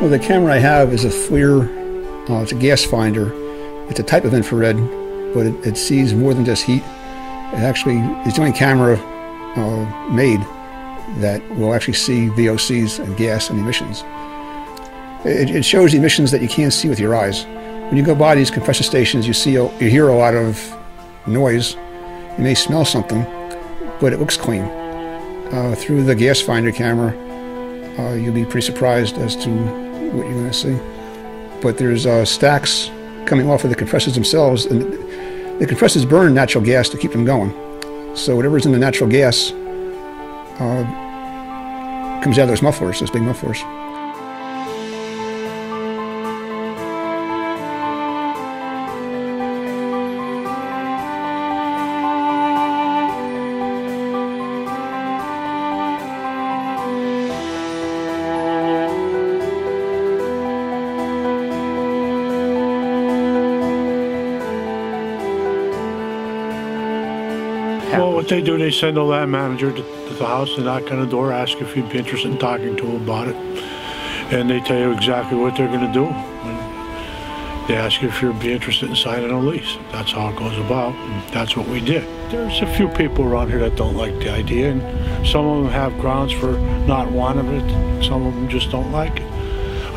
Well, the camera I have is a FLIR, it's a gas finder. It's a type of infrared, but it sees more than just heat. It actually is the only camera made that will actually see VOCs and gas and emissions. It shows emissions that you can't see with your eyes. When you go by these compressor stations, you hear a lot of noise. You may smell something, but it looks clean. Through the gas finder camera, you'll be pretty surprised as to what you're going to see. But there's stacks coming off of the compressors themselves, and the compressors burn natural gas to keep them going. So whatever's in the natural gas comes out of those mufflers, those big mufflers. Well, what they do, they send a land manager to the house and knock on the door, ask if you'd be interested in talking to them about it. And they tell you exactly what they're going to do. And they ask you if you'd be interested in signing a lease. That's how it goes about, and that's what we did. There's a few people around here that don't like the idea, and some of them have grounds for not wanting it. Some of them just don't like it.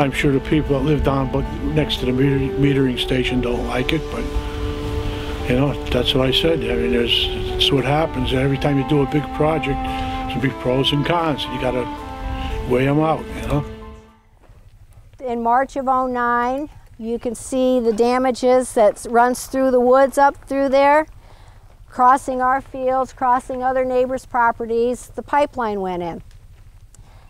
I'm sure the people that live down next to the metering station don't like it, but you know, that's what I said. I mean, it's what happens. Every time you do a big project, there's big pros and cons. You got to weigh them out, you know. In March of '09, you can see the damages that runs through the woods up through there, crossing our fields, crossing other neighbors' properties. The pipeline went in.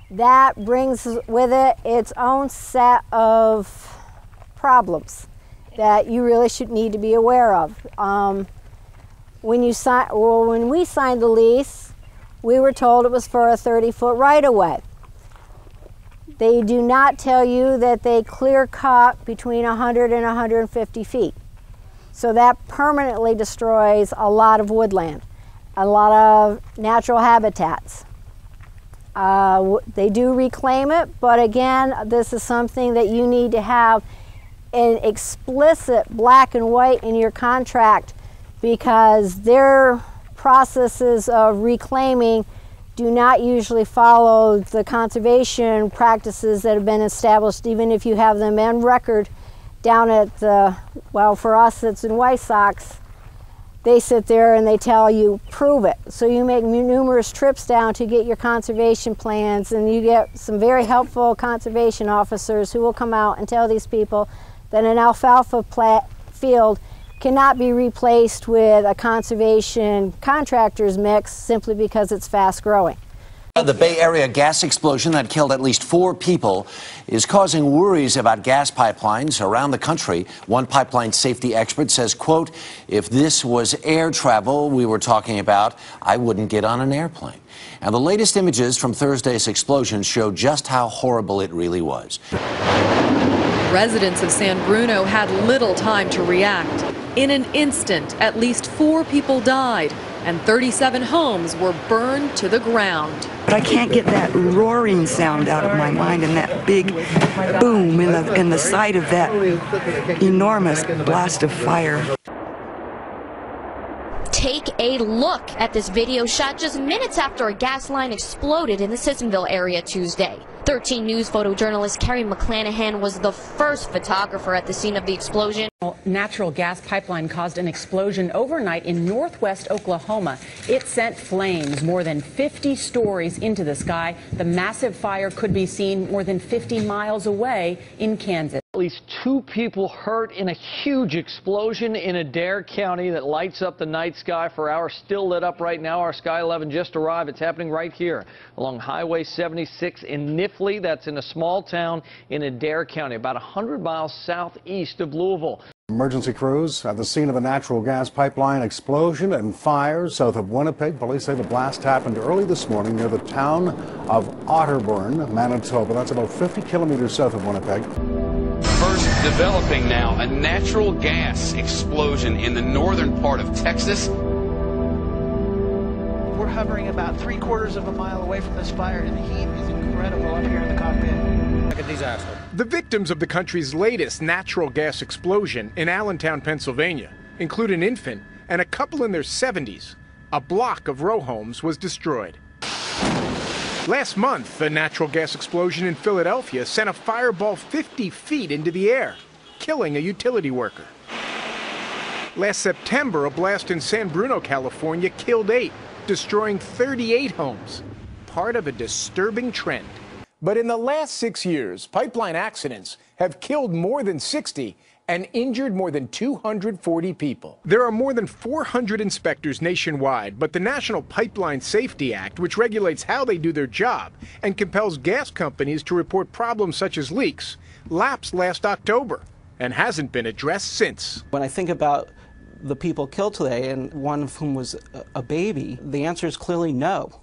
That brings with it its own set of problems that you really should need to be aware of. When we signed the lease, we were told it was for a 30-foot right-of-way. They do not tell you that they clear cut between 100 and 150 feet. So that permanently destroys a lot of woodland, a lot of natural habitats. They do reclaim it, but again, this is something that you need to have an explicit black and white in your contract, because their processes of reclaiming do not usually follow the conservation practices that have been established, even if you have them on record down at the, well, for us it's in White Sox. They sit there and they tell you, prove it. So you make numerous trips down to get your conservation plans, and you get some very helpful conservation officers who will come out and tell these people that an alfalfa field cannot be replaced with a conservation contractor's mix simply because it's fast growing. The Bay Area gas explosion that killed at least 4 people is causing worries about gas pipelines around the country. One pipeline safety expert says, quote, if this was air travel we were talking about, I wouldn't get on an airplane. And the latest images from Thursday's explosion show just how horrible it really was. Residents of San Bruno had little time to react. In an instant, at least 4 people died, and 37 homes were burned to the ground. But I can't get that roaring sound out of my mind, and that big boom in the sight of that enormous blast of fire. Take a look at this video shot just minutes after a gas line exploded in the Sissonville area Tuesday. 13 News photojournalist Kerry McClanahan was the first photographer at the scene of the explosion. Natural gas pipeline caused an explosion overnight in northwest Oklahoma. It sent flames more than 50 stories into the sky. The massive fire could be seen more than 50 miles away in Kansas. At least 2 people hurt in a huge explosion in Adair County that lights up the night sky for hours. Still lit up right now. Our Sky 11 just arrived. It's happening right here along Highway 76 in Nifley. That's in a small town in Adair County, about 100 miles southeast of Louisville. Emergency crews at the scene of a natural gas pipeline explosion and fires south of Winnipeg. Police say the blast happened early this morning near the town of Otterburn, Manitoba. That's about 50 kilometers south of Winnipeg. First developing now, a natural gas explosion in the northern part of Texas. We're hovering about 3/4 of a mile away from this fire, and the heat is incredible up here in the cockpit. Like a disaster. The victims of the country's latest natural gas explosion in Allentown, Pennsylvania, include an infant and a couple in their 70s. A block of row homes was destroyed. Last month, a natural gas explosion in Philadelphia sent a fireball 50 feet into the air, killing a utility worker. Last September, a blast in San Bruno, California killed 8, destroying 38 homes, part of a disturbing trend. But in the last 6 years, pipeline accidents have killed more than 60 and injured more than 240 people. There are more than 400 inspectors nationwide, but the National Pipeline Safety Act, which regulates how they do their job and compels gas companies to report problems such as leaks, lapsed last October and hasn't been addressed since. When I think about the people killed today, and one of whom was a baby, the answer is clearly no.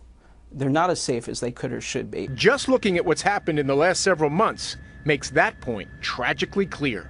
They're not as safe as they could or should be. Just looking at what's happened in the last several months makes that point tragically clear.